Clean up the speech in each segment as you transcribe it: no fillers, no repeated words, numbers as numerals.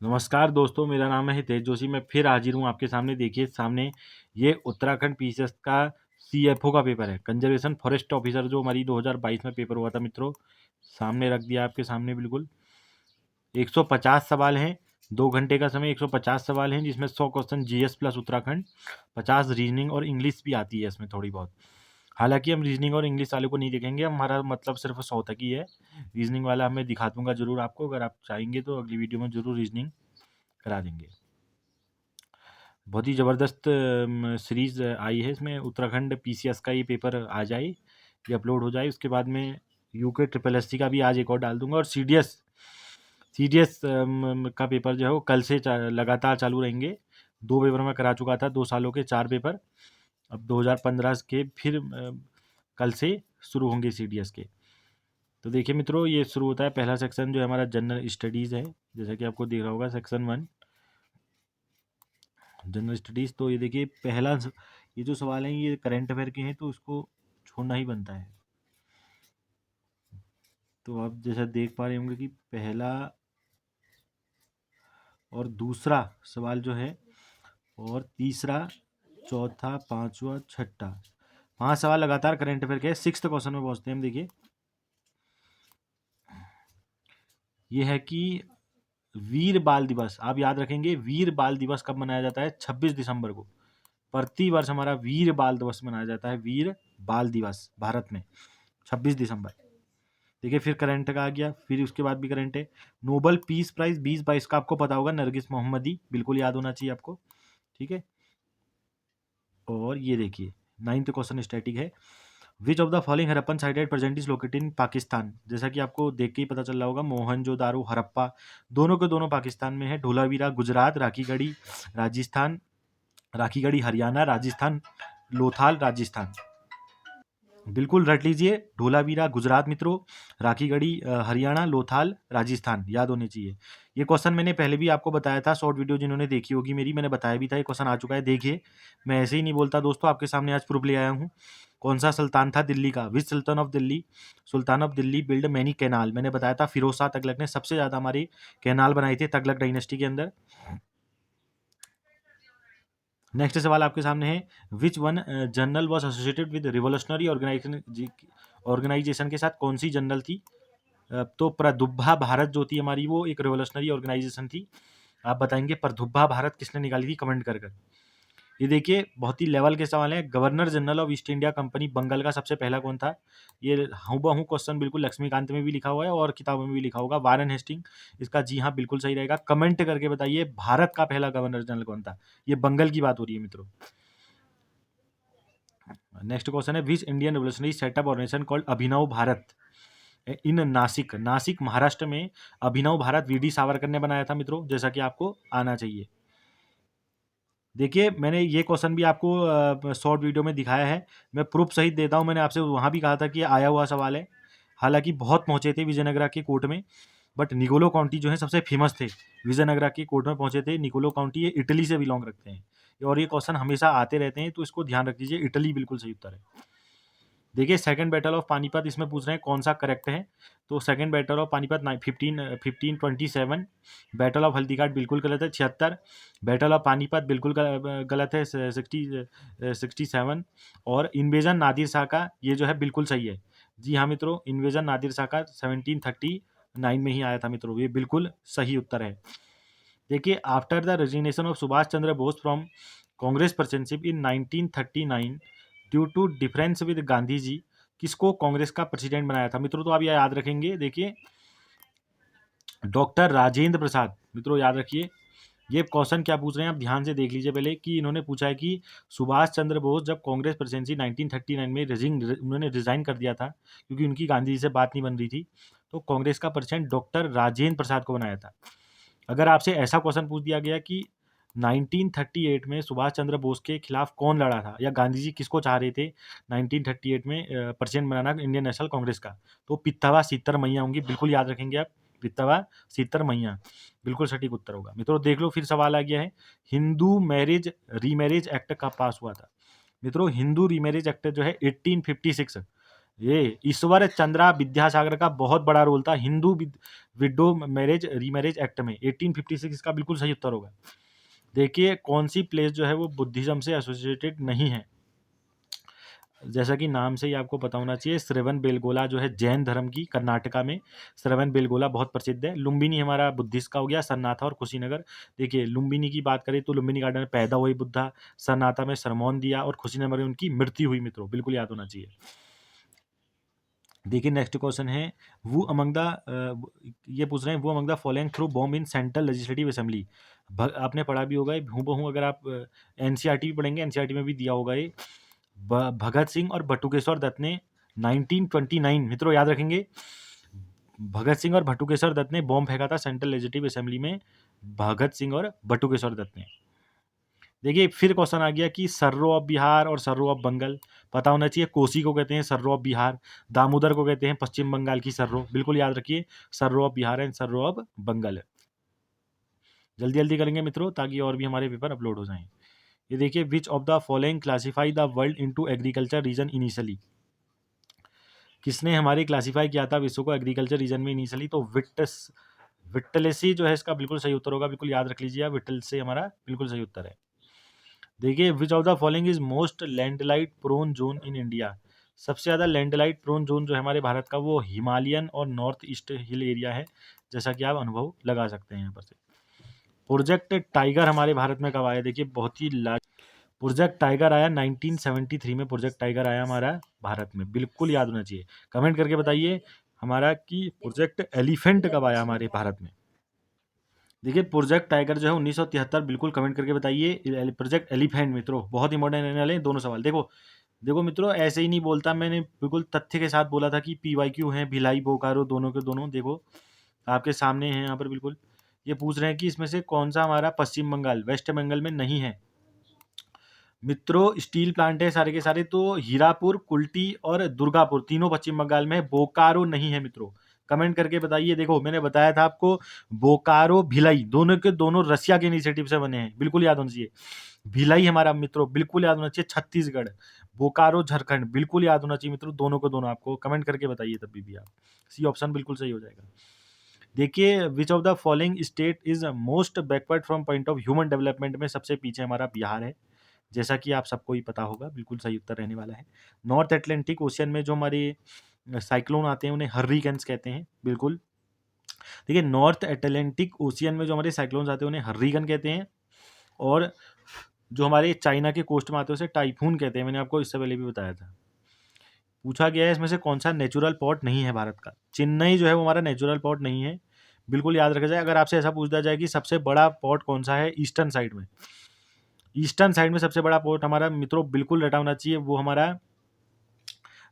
नमस्कार दोस्तों, मेरा नाम है हितेश जोशी। मैं फिर हाजिर हूँ आपके सामने। देखिए सामने ये उत्तराखंड पीसीएस का सीएफओ का पेपर है, कंजर्वेशन फॉरेस्ट ऑफिसर, जो हमारी 2022 में पेपर हुआ था मित्रों। सामने रख दिया आपके सामने बिल्कुल। 150 सवाल हैं, 2 घंटे का समय, 150 सवाल हैं, जिसमें 100 question GS plus Uttarakhand, 50 reasoning और इंग्लिश भी आती है इसमें थोड़ी बहुत। हालांकि हम रीजनिंग और इंग्लिश वाले को नहीं देखेंगे, हमारा मतलब सिर्फ 100 तक ही है। रीजनिंग वाला मैं दिखा दूंगा जरूर आपको, अगर आप चाहेंगे तो अगली वीडियो में जरूर रीजनिंग करा देंगे। बहुत ही ज़बरदस्त सीरीज़ आई है इसमें। उत्तराखंड पीसीएस का ये पेपर आ जाए, ये अपलोड हो जाए, उसके बाद में यूके ट्रिपल एससी का भी आज एक और डाल दूंगा। और सीडीएस सीडीएस का पेपर जो है वो कल से लगातार चालू रहेंगे। 2 पेपर मैं करा चुका था, 2 सालों के 4 पेपर। अब 2015 के फिर कल से शुरू होंगे सीडीएस के। तो देखिए मित्रों, ये शुरू होता है। पहला सेक्शन जो है हमारा जनरल स्टडीज़ है, जैसा कि आपको दिख रहा होगा, सेक्शन 1 जनरल स्टडीज़। तो ये देखिए ये जो सवाल हैं ये करंट अफेयर के हैं, तो इसको छोड़ना ही बनता है। तो आप जैसा देख पा रहे होंगे कि पहला और दूसरा सवाल जो है, और तीसरा, चौथा, पांचवा, छठा, 5 सवाल लगातार करंट अफेयर के हैं। 6th क्वेश्चन में पहुंचते हैं हम। देखिए ये है कि वीर बाल दिवस, आप याद रखेंगे, वीर बाल दिवस कब मनाया जाता है? 26 दिसंबर को। प्रति वर्ष हमारा वीर बाल दिवस मनाया जाता है, वीर बाल दिवस भारत में 26 दिसंबर। देखिए फिर करंट का आ गया, फिर उसके बाद भी करंट है। नोबल पीस प्राइज 2022 का आपको पता होगा, नरगिस मोहम्मदी, बिल्कुल याद होना चाहिए आपको। ठीक है। और ये देखिए 9th क्वेश्चन स्टैटिक है। Which of the following Harappan sited present is located in Pakistan? जैसा कि आपको देख के ही पता चल रहा होगा, मोहनजोदारो, हरप्पा, दोनों के दोनों पाकिस्तान में है। ढोलावीरा गुजरात, राखीगढ़ी राजस्थान, राखीगढ़ी हरियाणा, राजस्थान, लोथाल राजस्थान। बिल्कुल रट लीजिए, ढोलावीरा गुजरात मित्रों, राखीगढ़ी हरियाणा, लोथाल राजस्थान, याद होने चाहिए। ये क्वेश्चन मैंने पहले भी आपको बताया था, शॉर्ट वीडियो जिन्होंने देखी होगी मेरी, मैंने बताया भी था, ये क्वेश्चन आ चुका है। देखिए मैं ऐसे ही नहीं बोलता दोस्तों, आपके सामने आज प्रूफ ले आया हूँ। कौन सा सुल्तान था दिल्ली का? Which sultan of Delhi build many canal? मैंने बताया था फिरोज शाह तुगलक ने सबसे ज्यादा हमारे कैनाल बनाए थे तुगलक डायनेस्टी के अंदर। नेक्स्ट सवाल आपके सामने है, which one general was associated with revolutionary organisation के साथ कौन सी जनरल थी? तो प्रदुब्भा भारत जो थी हमारी, वो एक रिवोल्यूशनरी ऑर्गेनाइजेशन थी। आप बताएंगे प्रदुब्भा भारत किसने निकाली थी? कमेंट कर कर। ये देखिए बहुत ही लेवल के सवाल है। Governor general of East India company Bengal का सबसे पहला कौन था? ये हूबहू क्वेश्चन बिल्कुल लक्ष्मीकांत में भी लिखा हुआ है और किताबों में भी लिखा होगा, वारन हेस्टिंग। इसका जी हाँ बिल्कुल सही रहेगा। कमेंट करके बताइए भारत का पहला गवर्नर जनरल कौन था? ये बंगाल की बात हो रही है मित्रों। नेक्स्ट क्वेश्चन है, which Indian revolutionary setup organisation called Abhinav Bharat in Nashik? Nashik Maharashtra में अभिनव भारत वीडी सावरकर ने बनाया था मित्रों, जैसा कि आपको आना चाहिए। देखिए मैंने ये क्वेश्चन भी आपको शॉर्ट वीडियो में दिखाया है, मैं प्रूफ सहित देता हूँ। मैंने आपसे वहाँ भी कहा था कि आया हुआ सवाल है। हालांकि बहुत पहुंचे थे विजयनगरा की कोर्ट में, बट निकोलो काउंटी जो है सबसे फेमस थे। विजयनगरा की कोर्ट में पहुंचे थे निकोलो काउंटी, ये इटली से बिलोंग रखते हैं। और ये क्वेश्चन हमेशा आते रहते हैं, तो इसको ध्यान रख लीजिए। इटली बिल्कुल सही उत्तर है। देखिए सेकंड बैटल ऑफ पानीपत इसमें पूछ रहे हैं कौन सा करेक्ट है। तो second battle of Panipat 1527। Battle of Haldighat बिल्कुल गलत है, 76। बैटल ऑफ पानीपत बिल्कुल गलत है, 67। और इन्वेजन नादिर शाह का ये जो है बिल्कुल सही है। जी हाँ मित्रों, इन्वेजन नादिर शाह का 1739 में ही आया था मित्रों, ये बिल्कुल सही उत्तर है। देखिए after the resignation of Subhash Chandra Bose from Congress presidentship in 1939 due to difference with Gandhi ji, किसको कांग्रेस का प्रेसिडेंट बनाया था मित्रों? तो आप ये याद रखेंगे। देखिए डॉक्टर राजेंद्र प्रसाद, मित्रों याद रखिए। ये क्वेश्चन क्या पूछ रहे हैं आप ध्यान से देख लीजिए पहले, कि इन्होंने पूछा है कि सुभाष चंद्र बोस जब कांग्रेस प्रेसिडेंसी 1939 में उन्होंने रिजाइन कर दिया था, क्योंकि उनकी गांधी जी से बात नहीं बन रही थी, तो कांग्रेस का प्रेसिडेंट डॉक्टर राजेंद्र प्रसाद को बनाया था। अगर आपसे ऐसा क्वेश्चन पूछ दिया गया कि 1938 में सुभाष चंद्र बोस के खिलाफ कौन लड़ा था, या गांधी जी किसको चाह रहे थे 1938 में प्रेसिडेंट बनाना इंडियन नेशनल कांग्रेस का, तो पित्तवा सीतर मैया होंगी, बिल्कुल याद रखेंगे आप। पित्तवा सीतर मैया बिल्कुल सटीक उत्तर होगा मित्रों। देख लो फिर सवाल आ गया है, हिंदू मैरिज रीमैरिज एक्ट कब पास हुआ था? मित्रों हिंदू रीमैरिज एक्ट जो है 1856 ये ईश्वर चंद्रा विद्यासागर का बहुत बड़ा रोल था Hindu window marriage remarriage act में 1856, इसका बिल्कुल सही उत्तर होगा। देखिए कौन सी प्लेस जो है वो बुद्धिज्म से एसोसिएटेड नहीं है, जैसा कि नाम से ही आपको पता होना चाहिए, श्रवण बेलगोला जो है जैन धर्म की कर्नाटका में श्रवण बेलगोला बहुत प्रसिद्ध है। लुम्बिनी हमारा बुद्धिस्ट का हो गया, सरनाथा और कुशीनगर। देखिए लुम्बिनी की बात करें तो लुम्बिनी गार्डन में पैदा हुई बुद्धा, सरनाथा में सरमौन दिया और कुशीनगर में उनकी मृत्यु हुई मित्रों, बिल्कुल याद होना चाहिए। देखिए नेक्स्ट क्वेश्चन है वो अमंग द ये पूछ रहे हैं वो among the following through bomb in central legislative assembly. आपने पढ़ा भी होगा हूबहू, अगर आप एनसीईआरटी भी पढ़ेंगे एनसीईआरटी में भी दिया होगा ये। भगत सिंह और बटुकेश्वर दत्त ने 1929 मित्रों याद रखेंगे, भगत सिंह और बटुकेश्वर दत्त ने बॉम्ब फेंका था सेंट्रल लेजिस्लेटिव असेंबली में, भगत सिंह और बटुकेश्वर दत्त ने। देखिए फिर क्वेश्चन आ गया कि सर्रो ऑफ बिहार और सर्रो ऑफ बंगाल, पता होना चाहिए। कोसी को कहते हैं सर्रो ऑफ बिहार, दामोदर को कहते हैं पश्चिम बंगाल की सर्रो, बिल्कुल याद रखिए, sorrow of Bihar and sorrow of Bengal. जल्दी जल्दी करेंगे मित्रों ताकि और भी हमारे पेपर अपलोड हो जाएं। ये देखिए which of the following classify the world into agriculture region initially, किसने हमारे क्लासिफाई किया था विश्व को एग्रीकल्चर रीजन में इनिशियली, तो विट्टलेसी जो है इसका बिल्कुल सही उत्तर होगा, बिल्कुल याद रख लीजिए, विट्टल से हमारा बिल्कुल सही उत्तर है। देखिए which of the following is most landslide prone zone in India, सबसे ज़्यादा लैंडलाइट प्रोन जोन जो है हमारे भारत का वो हिमालयन और नॉर्थ ईस्ट हिल एरिया है, जैसा कि आप अनुभव लगा सकते हैं यहाँ पर से। प्रोजेक्ट टाइगर हमारे भारत में कब आया, देखिए बहुत ही प्रोजेक्ट टाइगर आया 1973 में, प्रोजेक्ट टाइगर आया हमारा भारत में, बिल्कुल याद होना चाहिए। कमेंट करके बताइए हमारा कि प्रोजेक्ट एलिफेंट कब आया हमारे भारत में। देखिए प्रोजेक्ट टाइगर जो है 1973, बिल्कुल कमेंट करके बताइए। प्रोजेक्ट एलिफेंट मित्रों बहुत इंपॉर्टेंट रहने वाले दोनों सवाल। देखो देखो मित्रों ऐसे ही नहीं बोलता, मैंने बिल्कुल तथ्य के साथ बोला था कि पीवाईक्यू हैं भिलाई बोकारो दोनों के दोनों, देखो आपके सामने हैं यहाँ पर बिल्कुल। ये पूछ रहे हैं कि इसमें से कौन सा हमारा पश्चिम बंगाल वेस्ट बंगाल में नहीं है। मित्रों स्टील प्लांट है सारे के सारे, तो हीरापुर कुल्टी और दुर्गापुर तीनों पश्चिम बंगाल में है, बोकारो नहीं है मित्रों। कमेंट करके बताइए। देखो मैंने बताया था आपको बोकारो भिलाई दोनों के दोनों रसिया के इनिशिएटिव से बने हैं, बिल्कुल याद होना चाहिए। भिलाई हमारा मित्रों बिल्कुल याद होना चाहिए छत्तीसगढ़, बोकारो झारखंड बिल्कुल याद होना चाहिए मित्रों, दोनों को दोनों आपको कमेंट करके बताइए तभी भी आप, सी ऑप्शन बिल्कुल सही हो जाएगा। देखिए which of the following state is most backward from point of human development में सबसे पीछे हमारा बिहार है, जैसा कि आप सबको ही पता होगा, बिल्कुल सही उत्तर रहने वाला है। नॉर्थ अटलांटिक ओशियन में जो हमारे साइक्लोन आते हैं उन्हें हर्रिकेन्स कहते हैं, बिल्कुल। देखिए नॉर्थ अटलांटिक ओशियन में जो हमारे साइक्लोन्स आते हैं उन्हें हर्रिकेन कहते हैं, और जो हमारे चाइना के कोस्ट में आते हैं उसे टाइफून कहते हैं, मैंने आपको इससे पहले भी बताया था। पूछा गया है इसमें से कौन सा नेचुरल पॉट नहीं है भारत का, चेन्नई जो है वो हमारा नेचुरल पॉट नहीं है, बिल्कुल याद रखा जाए। अगर आपसे ऐसा पूछा जाए कि सबसे बड़ा पॉट कौन सा है ईस्टर्न साइड में, ईस्टर्न साइड में सबसे बड़ा पोर्ट हमारा मित्रों बिल्कुल रटा होना चाहिए, वो हमारा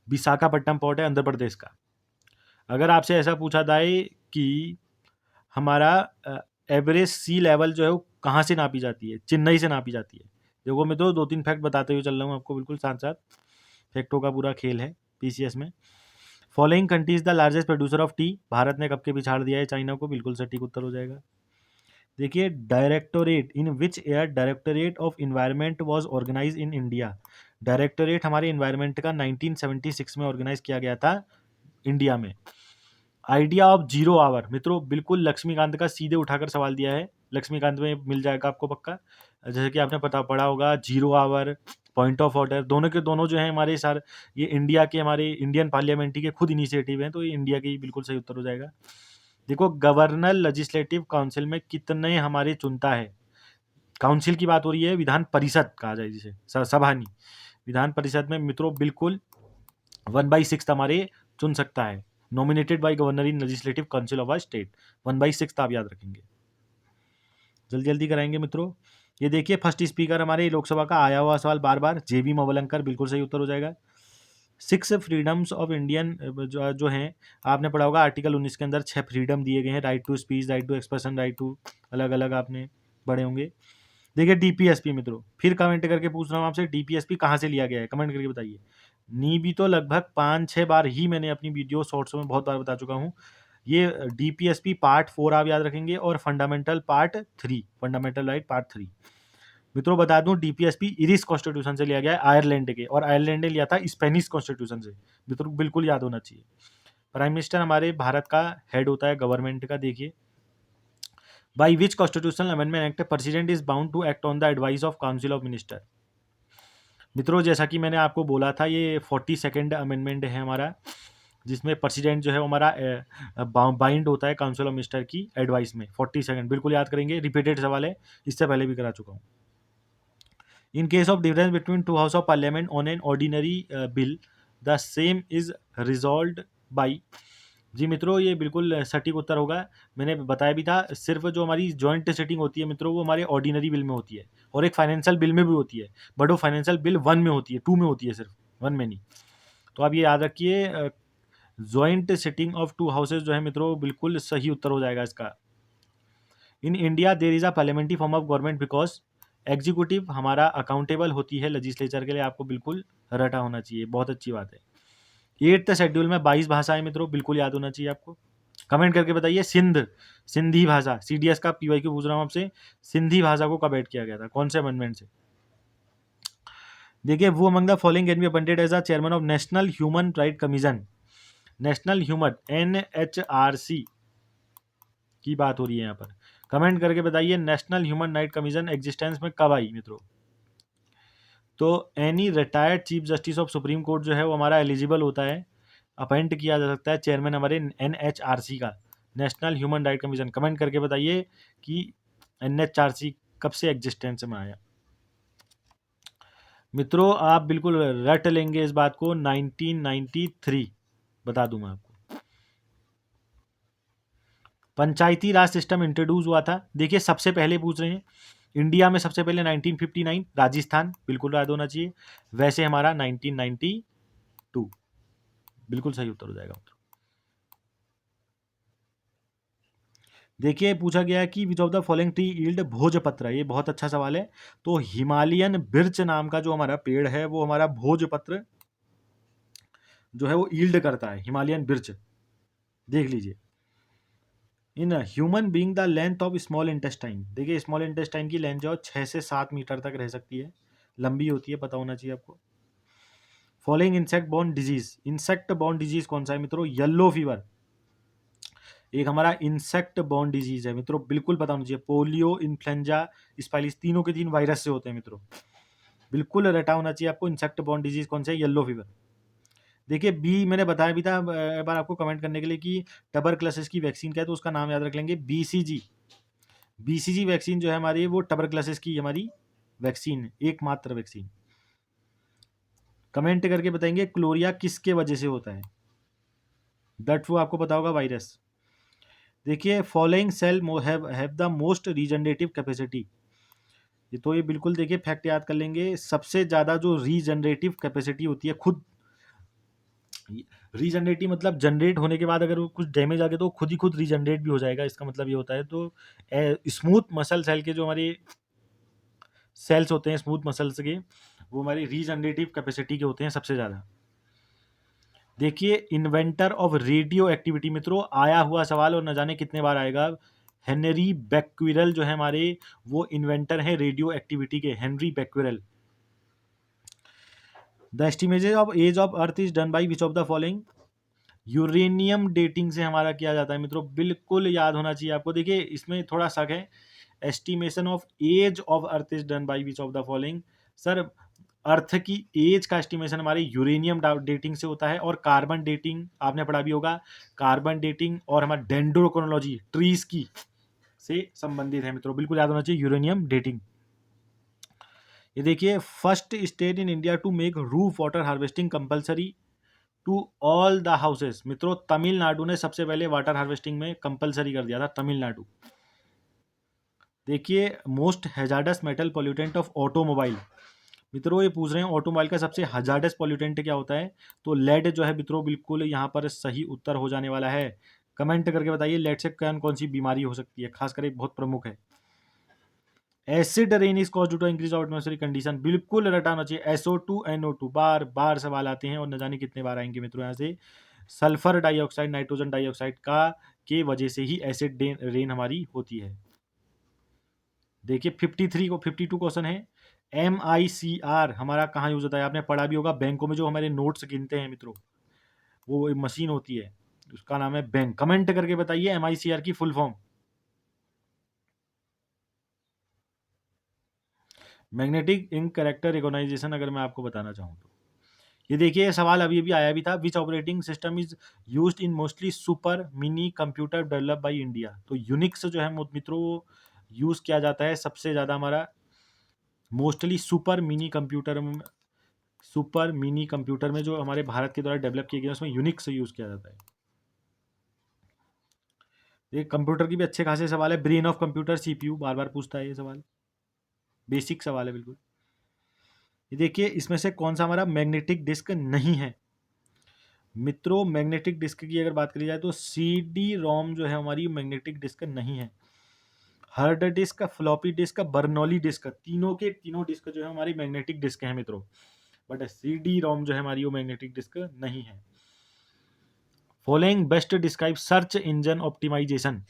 विशाखापट्टनम पोर्ट है आंध्र प्रदेश का। अगर आपसे ऐसा पूछा जाए कि हमारा एवरेज सी लेवल जो है वो कहाँ से नापी जाती है, चेन्नई से नापी जाती है। देखो मैं तो 2-3 फैक्ट बताते हुए चल रहा हूँ आपको, बिल्कुल साथ साथ फैक्टों का पूरा खेल है पीसीएस में। Following country is the largest producer of T, Bharat ने कब के पिछाड़ दिया है चाइना को, बिल्कुल सटीक उत्तर हो जाएगा। देखिए directorate in which year directorate of environment was organise in India, directorate हमारे इन्वायरमेंट का 1976 में ऑर्गेनाइज किया गया था इंडिया में। आइडिया ऑफ जीरो आवर मित्रों बिल्कुल लक्ष्मीकांत का सीधे उठाकर सवाल दिया है, लक्ष्मीकांत में मिल जाएगा आपको पक्का। जैसे कि आपने पढ़ा होगा zero hour, point of order दोनों के दोनों जो है हमारे सर ये इंडिया के हमारे इंडियन पार्लियामेंट्री के खुद इनिशिएटिव हैं, तो ये इंडिया के ही बिल्कुल सही उत्तर हो जाएगा। देखो गवर्नर लेजिस्लेटिव काउंसिल में कितने हमारे चुनता है, काउंसिल की बात हो रही है, विधान परिषद कहा जाए जिसे, सभा नहीं, विधान परिषद में मित्रों बिल्कुल 1/6 हमारे चुन सकता है, nominated by governor in legislative council of a state, 1/6 आप याद रखेंगे। जल्दी जल्दी कराएंगे मित्रों। ये देखिए फर्स्ट स्पीकर हमारे लोकसभा का आया हुआ सवाल बार बार, जेबी मवलंकर बिल्कुल सही उत्तर हो जाएगा। 6 फ्रीडम्स ऑफ इंडियन जो हैं आपने पढ़ा होगा, आर्टिकल 19 के अंदर 6 फ्रीडम दिए गए हैं, right to speech, right to expression, right to अलग अलग आपने पढ़े होंगे। देखिए डीपीएसपी मित्रों फिर कमेंट करके पूछ रहा हूँ आपसे, डीपीएसपी कहाँ से लिया गया है, कमेंट करके बताइए। नी भी तो लगभग 5-6 बार ही मैंने अपनी वीडियो शॉर्ट्स में बहुत बार बता चुका हूँ। ये डीपीएसपी पार्ट 4 आप याद रखेंगे, और fundamental part 3, fundamental right part 3। मित्रों बता दूं, डीपीएसपी इरिश कॉन्स्टिट्यूशन से लिया गया है, आयरलैंड के, और आयरलैंड ने लिया था स्पेनिश कॉन्स्टिट्यूशन से। मित्रों बिल्कुल याद होना चाहिए। प्राइम मिनिस्टर हमारे भारत का हेड होता है गवर्नमेंट का। देखिए, by which constitutional amendment act president is bound to act on the advice of council of minister. मित्रों जैसा कि मैंने आपको बोला था, ये 42nd अमेंडमेंट है हमारा, जिसमें प्रेसिडेंट जो है वो हमारा बाइंड होता है काउंसिल ऑफ मिनिस्टर की एडवाइस में। 42, बिल्कुल याद करेंगे, रिपीटेड सवाल है, इससे पहले भी करा चुका हूँ। In case of difference between two house of parliament on an ordinary bill, the same is resolve by. जी मित्रों, ये बिल्कुल सटीक उत्तर होगा। मैंने बताया भी था, सिर्फ जो हमारी जॉइंट सिटिंग होती है मित्रों, वो हमारे ऑर्डिनरी बिल में होती है, और एक फाइनेंशियल बिल में भी होती है, बट वो फाइनेंशियल बिल 1 में होती है, 2 में होती है, सिर्फ 1 में नहीं। तो आप ये याद रखिए, joint sitting of to houses जो है मित्रों, बिल्कुल सही उत्तर हो जाएगा इसका। In India there is a parliamentary form of government because executive हमारा अकाउंटेबल होती है लेजिस्लेचर के लिए। आपको बिल्कुल रटा होना चाहिए, बहुत अच्छी बात है। 8th शेड्यूल में 22 भाषाएं मित्रों, बिल्कुल याद होना चाहिए आपको। कमेंट करके बताइए, सिंधी भाषा, सीडीएस का पीवाईक्यू पूछ रहा हूं आपसे, सिंधी भाषा को कब ऐड किया गया था, कौन से अमेंडमेंट से? देखिए, वो among the following can be appointed as a chairman of national human right commission. National human NHRC की बात हो रही है यहाँ पर। कमेंट करके बताइए, national human right commission existence में कब आई मित्रों? तो any retired chief justice of supreme court जो है वो हमारा एलिजिबल होता है, अपॉइंट किया जा सकता है चेयरमैन हमारे NHRC का, national human right commission. Comment करके बताइए कि NHRC कब से एग्जिस्टेंस में आया। मित्रों आप बिल्कुल रट लेंगे इस बात को, 1993 बता दूं मैं आपको। पंचायती राज सिस्टम इंट्रोड्यूस हुआ था, देखिए सबसे पहले पूछ रहे हैं इंडिया में, सबसे पहले 1959 राजस्थान, बिल्कुल याद होना चाहिए। वैसे हमारा 1992 बिल्कुल सही उत्तर हो जाएगा। देखिए पूछा गया है कि विच of the following tree yield भोजपत्र, ये बहुत अच्छा सवाल है। तो हिमालयन बिर्च नाम का जो हमारा पेड़ है, वो हमारा भोजपत्र जो है वो यील्ड करता है, हिमालयन बिर्च, देख लीजिए। In human being the length of small intestine, देखिए स्मॉल इंटेस्टाइन की लेंथ जो 6 से 7 मीटर तक रह सकती है, लंबी होती है, पता होना चाहिए आपको। Following insect borne disease, insect borne disease कौन सा है मित्रों? येलो फीवर एक हमारा इंसेक्ट बॉर्न डिजीज है मित्रों, बिल्कुल पता होना चाहिए। पोलियो, इन्फ्लुएंजा, स्पाइलिस, तीनों के तीन वायरस से होते हैं मित्रों, बिल्कुल रटा होना चाहिए आपको। इंसेक्ट बॉर्न डिजीज कौन सा है? Yellow fever. देखिए बी मैंने बताया भी था एक बार आपको कमेंट करने के लिए कि टबरक्लोसिस की वैक्सीन क्या है, तो उसका नाम याद रख लेंगे, BCG। BCG वैक्सीन जो है हमारी, वो टबरक्लोसिस की हमारी वैक्सीन है, एकमात्र वैक्सीन। कमेंट करके बताएंगे क्लोरिया किसके वजह से होता है? बर्ड फ्लू आपको पता होगा, वायरस। देखिए following cell have the most regenerative capacity, ये तो ये बिल्कुल देखिए फैक्ट याद कर लेंगे, सबसे ज्यादा जो रीजनरेटिव कैपेसिटी होती है, खुद रीजनरेटिव मतलब जनरेट होने के बाद अगर वो कुछ डैमेज आ गया तो खुद ही खुद रीजनरेट भी हो जाएगा, इसका मतलब ये होता है। तो स्मूथ मसल सेल के जो हमारे सेल्स होते हैं, स्मूथ मसल्स के, वो हमारी रीजनरेटिव कैपेसिटी के होते हैं सबसे ज्यादा। देखिए इन्वेंटर ऑफ रेडियो एक्टिविटी मित्रों, आया हुआ सवाल और न जाने कितने बार आएगा। हेनरी बैक्यूरेल जो है हमारे, वो इन्वेंटर है रेडियो एक्टिविटी के, Henry Becquerel. The estimation of age of earth is done by which of the following? Uranium dating से हमारा किया जाता है मित्रों, बिल्कुल याद होना चाहिए आपको। देखिए इसमें थोड़ा शक है, estimation of age of earth is done by which of the following? Sir earth की एज का एस्टिमेशन हमारे यूरेनियम डेटिंग से होता है, और कार्बन डेटिंग आपने पढ़ा भी होगा, कार्बन डेटिंग और हमारा डेंड्रोक्रोनोलॉजी ट्रीज की से संबंधित है मित्रों, बिल्कुल याद होना चाहिए यूरेनियम डेटिंग। ये देखिए first state in India to make roof water harvesting compulsory to all the houses, मित्रों तमिलनाडु ने सबसे पहले वाटर हार्वेस्टिंग में कंपलसरी कर दिया था, तमिलनाडु। देखिए most hazards metal pollutant of automobile, मित्रों ये पूछ रहे हैं ऑटोमोबाइल का सबसे हजार्डस पॉल्यूटेंट क्या होता है? तो लेड जो है मित्रों, बिल्कुल यहाँ पर सही उत्तर हो जाने वाला है। कमेंट करके बताइए लेड से कौन कौन सी बीमारी हो सकती है, खासकर एक बहुत प्रमुख है। Acid rain is cause due to increase of atmospheric condition, बिल्कुल रटाना चाहिए। SO2 NO2 बार बार सवाल आते हैं और न जाने कितने बार आएंगे मित्रों यहाँ से। सल्फर डाइऑक्साइड, नाइट्रोजन डाइऑक्साइड का के वजह से ही एसिड रेन हमारी होती है। देखिए 53 को 52 क्वेश्चन है। MICR हमारा कहाँ यूज होता है? आपने पढ़ा भी होगा, बैंकों में जो हमारे नोट्स गिनते हैं मित्रों, वो एक मशीन होती है, उसका नाम है बैंक। कमेंट करके बताइए MICR की full form. Magnetic ink character recognisation अगर मैं आपको बताना चाहूँ तो ये देखिए, ये सवाल अभी अभी आया भी था। Which operating system is used in mostly super mini computer develop by India? तो यूनिक्स जो है मित्रों वो यूज किया जाता है सबसे ज्यादा हमारा मोस्टली सुपर मिनी कंप्यूटर में जो हमारे भारत के द्वारा डेवलप किए गए हैं, उसमें यूनिक्स यूज किया जाता है। ये कंप्यूटर की भी अच्छे खासे सवाल है। ब्रेन ऑफ कंप्यूटर CPU बार बार पूछता है ये सवाल, बेसिक सवाल है बिल्कुल। ये देखिए, इसमें से कौन सा हमारा मैग्नेटिक डिस्क नहीं है? मित्रों मैग्नेटिक डिस्क की अगर बात करी जाए तो CD-ROM जो है हमारी मैग्नेटिक डिस्क नहीं है। Hard disk, floppy disk, Bernoulli disk, तीनों के तीनों डिस्क जो है हमारी मैग्नेटिक डिस्क है मित्रों, बट CD-ROM जो है हमारी वो मैग्नेटिक डिस्क नहीं है। Following best describe search engine optimisation.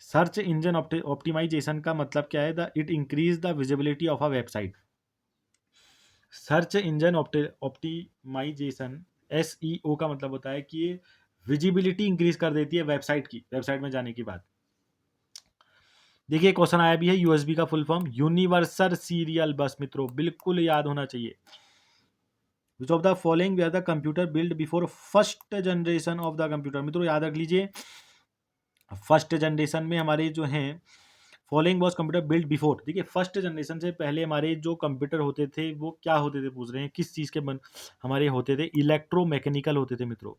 Search engine optimisation का मतलब क्या है? The it increase the visibility of a website. Search engine optimisation SEO का मतलब होता है कि ये विजिबिलिटी इंक्रीज कर देती है वेबसाइट की, वेबसाइट में जाने की बात। देखिए क्वेश्चन आया भी है, USB का फुल फॉर्म यूनिवर्सल सीरियल बस मित्रों, बिल्कुल याद होना चाहिए। Which of the following where the computer build before first generation of the computer? मित्रों याद रख लीजिए, फर्स्ट जनरेशन में हमारे जो हैं following was computer build before. देखिए फर्स्ट जनरेशन से पहले हमारे जो कंप्यूटर होते थे वो क्या होते थे पूछ रहे हैं, किस चीज़ के हमारे होते थे? इलेक्ट्रोमैकेनिकल होते थे मित्रों।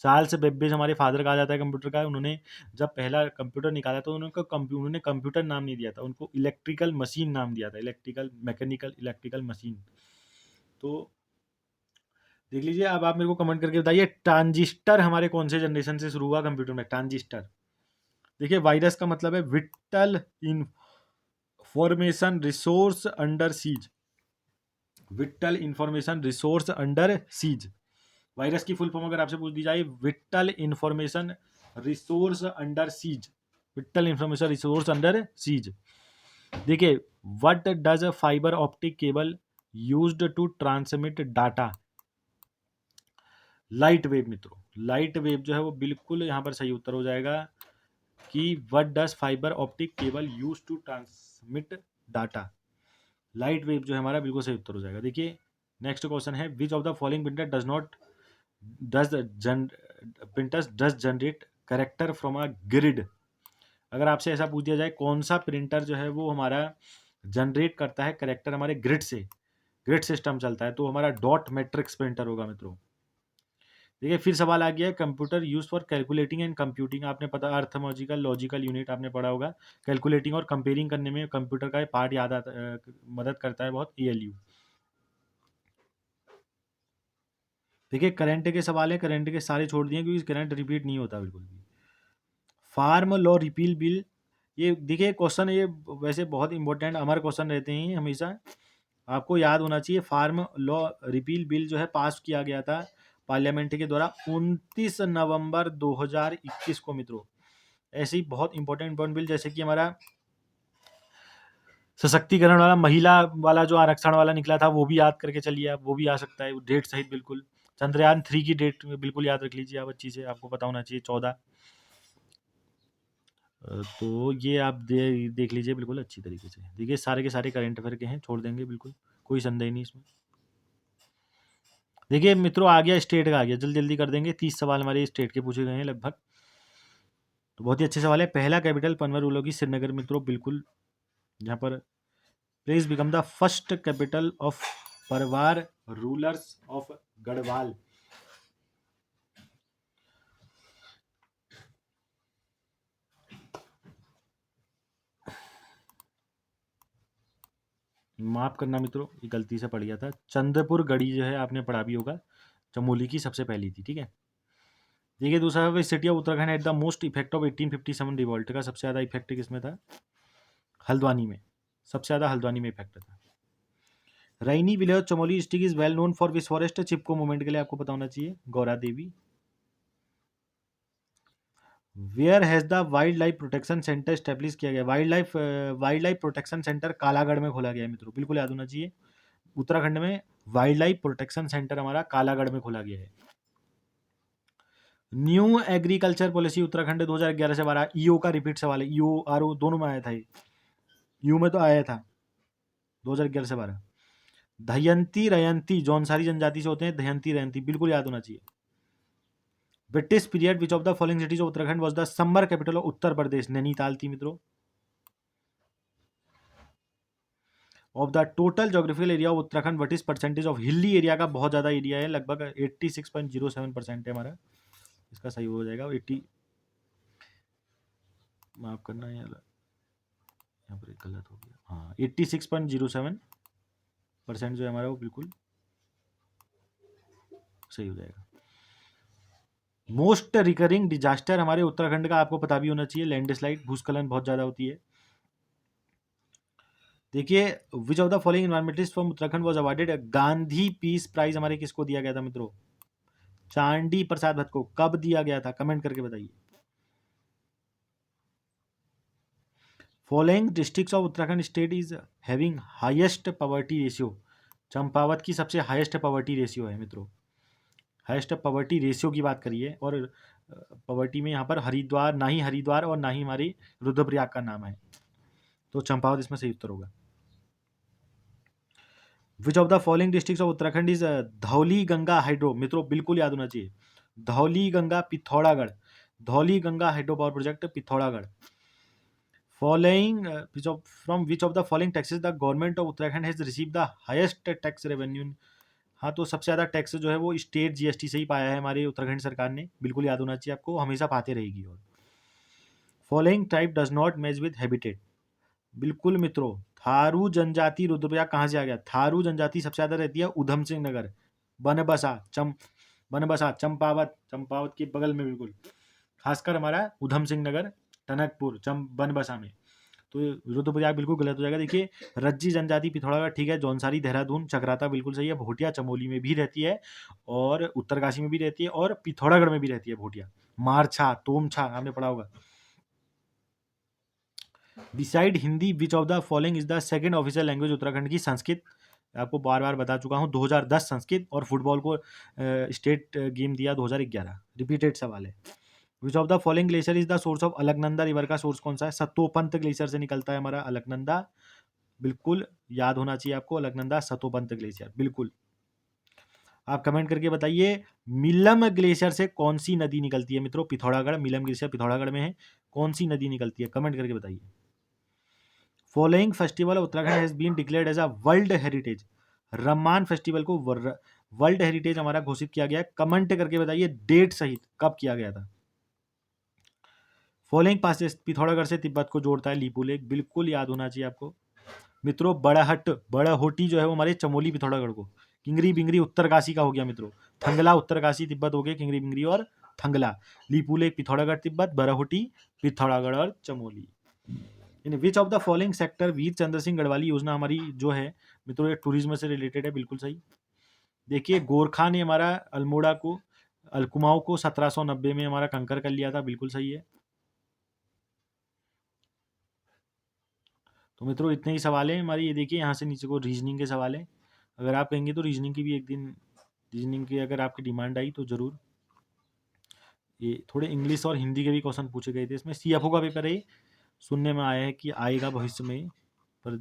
चार्ल्स बेबेज हमारे फादर कहा जाता है कंप्यूटर का। उन्होंने जब पहला कंप्यूटर निकाला तो उन्होंने कंप्यूटर नाम नहीं दिया था, उनको इलेक्ट्रिकल मशीन नाम दिया था, इलेक्ट्रिकल मशीन। तो देख लीजिए, अब आप मेरे को कमेंट करके बताइए ट्रांजिस्टर हमारे कौन से जनरेशन से शुरू हुआ कंप्यूटर में? ट्रांजिस्टर। देखिए वायरस का मतलब है vital information resource under siege. Vital information resource under siege, virus की फुल फॉर्म अगर आपसे पूछ दी जाए, vital information resource under siege, vital information resource under siege. देखिए what does a fibre optic cable used to transmit data? Light wave मित्रों, light wave जो है वो बिल्कुल यहाँ पर सही उत्तर हो जाएगा कि what does fibre optic cable use to transmit data. Light wave जो है हमारा बिल्कुल सही उत्तर हो जाएगा। देखिए नेक्स्ट क्वेश्चन है, which of the following printer does not does printers does generate character from a grid? अगर आपसे ऐसा पूछ दिया जाए कौन सा प्रिंटर जो है वो हमारा जनरेट करता है करेक्टर हमारे ग्रिड से, ग्रिड सिस्टम चलता है, तो हमारा डॉट मैट्रिक्स प्रिंटर होगा मित्रों। देखिए फिर सवाल आ गया है, computer use for calculating and computing. आपने पता अर्थमोलॉजिकल लॉजिकल यूनिट आपने पढ़ा होगा। कैलकुलेटिंग और कंपेयरिंग करने में कंप्यूटर का पार्ट याद आता मदद करता है बहुत, ALU। देखिए करंट के सवाल है, करंट के सारे छोड़ दिए क्योंकि करंट रिपीट नहीं होता बिल्कुल भी। फार्म लॉ रिपील बिल, ये देखिए क्वेश्चन, ये वैसे बहुत इंपॉर्टेंट अमर क्वेश्चन रहते हैं हमेशा, आपको याद होना चाहिए। फार्म लॉ रिपील बिल जो है पास किया गया था पार्लियामेंट के द्वारा 29 नवंबर 2021 को मित्रों। ऐसे ही बहुत इंपॉर्टेंट बिल जैसे कि हमारा सशक्तिकरण वाला, महिला वाला जो आरक्षण वाला निकला था वो भी याद करके चलिए आप, वो भी आ सकता है डेट सहित बिल्कुल। चंद्रयान 3 की डेट बिल्कुल याद रख लीजिए आप अच्छी से, आपको पता होना चाहिए 14। तो ये आप देख लीजिए बिल्कुल अच्छी तरीके से। देखिए सारे के सारे करंट अफेयर के हैं, छोड़ देंगे बिल्कुल, कोई संदेह नहीं इसमें। देखिए मित्रों आ गया स्टेट का, आ गया, जल्दी जल्दी कर देंगे। 30 सवाल हमारे स्टेट के पूछे गए हैं लगभग, तो बहुत ही अच्छे सवाल है। पहला कैपिटल पनवेल रूलर की श्रीनगर मित्रों, बिल्कुल यहाँ पर please become the first capital of परवार रूलर्स ऑफ गढ़वाल। माफ करना मित्रों, ये गलती से पढ़ गया था। चंद्रपुर गढ़ी जो है आपने पढ़ा भी होगा, चमोली की सबसे पहली थी, ठीक है। देखिए दूसरा, city of Uttarakhand at the most effect of 1857 revolt का सबसे ज़्यादा इफेक्ट किसमें था? हल्द्वानी में, सबसे ज़्यादा हल्द्वानी में इफेक्ट था। Raini village Chamoli district is well known for which forest? Chipko movement के लिए आपको पता होना चाहिए, Gaura Devi. Where has the wildlife protection centre stablish किया गया? Wildlife protection centre Kalagarh में खोला गया है मित्रों, बिल्कुल याद होना चाहिए। उत्तराखंड में वाइल्ड लाइफ प्रोटेक्शन सेंटर हमारा कालागढ़ में खोला गया है। न्यू एग्रीकल्चर पॉलिसी उत्तराखंड 2011 से 12, ईओ का रिपीट सवाल है, ईओ आरओ दोनों में आया था ये, यू में तो आया था 2011 से 12। दयंती रयंती जौनसारी जनजाति से होते हैं, दयंती रयंती बिल्कुल याद होना चाहिए। British period which of the following cities of Uttarakhand was the summer capital of Uttar Pradesh? Nainital थी मित्रों। Of the total geographical area of Uttarakhand what is percentage of hilly area? का बहुत ज़्यादा एरिया है, लगभग 86.07% है हमारा, इसका सही हो जाएगा 80, माफ करना है यहाँ पर गलत हो गया, हाँ 86.07% जो है हमारा वो बिल्कुल सही हो जाएगा। मोस्ट रिकरिंग डिजास्टर हमारे उत्तराखंड का आपको पता भी होना चाहिए, लैंडस्लाइड, भूस्खलन बहुत ज़्यादा होती है। देखिए, which of the following environmentalist from Uttarakhand was awarded Gandhi peace prize? हमारे किसको दिया गया था मित्रों? चांडी प्रसाद भट्ट को। कब दिया गया था कमेंट करके बताइए। Following districts of Uttarakhand state is having highest poverty ratio? Champawat की सबसे हाईएस्ट पॉवर्टी रेशियो है मित्रों, हाईएस्ट पॉवर्टी रेशियो की बात करिए। और पॉवर्टी में यहाँ पर हरिद्वार, ना ही हरिद्वार और ना ही हमारी रुद्रप्रयाग का नाम है, तो चंपावत इसमें सही उत्तर होगा। विच of the following districts of Uttarakhand is Dhauli Ganga hydro? मित्रों बिल्कुल याद होना चाहिए, Dhauli Ganga Pithoragarh, Dhauli Ganga hydro power project Pithoragarh. Following from which of the following taxes the government of Uttarakhand has receive the highest tax revenue? हाँ, तो सबसे ज़्यादा टैक्स जो है वो स्टेट जीएसटी से ही पाया है हमारी उत्तराखंड सरकार ने, बिल्कुल याद होना चाहिए आपको, हमेशा पाते रहेगी। और following type does not match with habitat? बिल्कुल मित्रों, थारू जनजाति रुद्रप्रयाग कहाँ से आ गया? थारू जनजाति सबसे ज़्यादा रहती है उधम सिंह नगर, बनबसा चंपावत, चंपावत के बगल में बिल्कुल, खासकर हमारा उधम सिंह नगर, टनकपुर, बनबसा में। तो रुद्रप्रयाग बिल्कुल गलत हो जाएगा। देखिए, रज्जी जनजाति पिथौरागढ़ ठीक है, जौनसारी देहरादून चक्राता बिल्कुल सही है, भोटिया चमोली में भी रहती है और उत्तरकाशी में भी रहती है और पिथौरागढ़ में भी रहती है भोटिया। मारछा, तोमछा आपने पढ़ा होगा। Beside Hindi which of the following is the second official language Uttarakhand की? संस्कृत, आपको बार बार बता चुका हूँ, 2010 संस्कृत, और फुटबॉल को स्टेट गेम दिया 2011, रिपीटेड सवाल है। Which of the following glacier is the source of Alaknanda river? का सोर्स कौन सा है? सतोपंत ग्लेशियर से निकलता है हमारा अलकनंदा, बिल्कुल याद होना चाहिए आपको, अलकनंदा सतोपंत ग्लेशियर बिल्कुल। आप कमेंट करके बताइए, मिलम ग्लेशियर से कौन सी नदी निकलती है मित्रों? पिथौरागढ़, मिलम ग्लेशियर पिथौरागढ़ में है, कौन सी नदी निकलती है कमेंट करके बताइए। Following festival of Uttarakhand has been declared as a world heritage? Ramman festival को वर्ल्ड हेरिटेज हमारा घोषित किया गया है, कमेंट करके बताइए डेट सहित कब किया गया था। फॉलोइंग पासेस पिथौरागढ़ से तिब्बत को जोड़ता है लीपू लेक? बिल्कुल याद होना चाहिए आपको मित्रों। बड़ाहोटी जो है वो हमारे चमोली पिथौरागढ़ को, किंगरी बिंगरी उत्तरकाशी का हो गया मित्रों, थंगला उत्तरकाशी तिब्बत हो गए, किंगरी बिंगरी और थंगला, लीपू लेक पिथौरागढ़ तिब्बत, बड़ाहोटी पिथौरागढ़ और Chamoli. In which of the following sector Veer Chandra Singh Garhwali योजना हमारी जो है मित्रों ये टूरिज्म से रिलेटेड है, बिल्कुल सही। देखिए, गोरखा ने हमारा अल्मोड़ा को, कुमाऊं को 1790 में हमारा कंकर कर लिया था, बिल्कुल सही है। तो मित्रों इतने ही सवाल हैं हमारी, ये देखिए यहाँ से नीचे को रीजनिंग के सवाल हैं, अगर आप कहेंगे तो रीजनिंग की भी एक दिन, रीजनिंग की अगर आपकी डिमांड आई तो ज़रूर। ये थोड़े इंग्लिश और हिंदी के भी क्वेश्चन पूछे गए थे इसमें, सीएफओ का पेपर है, सुनने में आया है कि आएगा भविष्य में, पर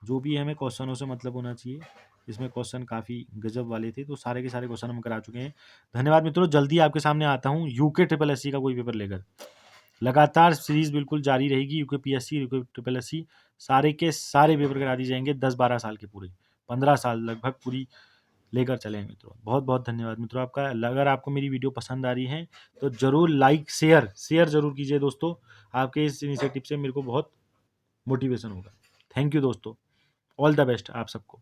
जो भी है हमें क्वेश्चनों से मतलब होना चाहिए। इसमें क्वेश्चन काफ़ी गजब वाले थे, तो सारे के सारे क्वेश्चन हम करा चुके हैं। धन्यवाद मित्रों, जल्दी आपके सामने आता हूँ यूके ट्रिपल एससी का कोई पेपर लेकर। लगातार सीरीज बिल्कुल जारी रहेगी, UK PSC, UK triple SC, सारे के सारे पेपर करा दिए जाएंगे, 10-12 साल के पूरे, 15 साल लगभग पूरी लेकर चले हैं मित्रों। बहुत बहुत धन्यवाद मित्रों आपका। अगर आपको मेरी वीडियो पसंद आ रही है तो ज़रूर लाइक शेयर ज़रूर कीजिए दोस्तों, आपके इस इनिशिएटिव से मेरे को बहुत मोटिवेशन होगा। थैंक यू दोस्तों, ऑल द बेस्ट आप सबको।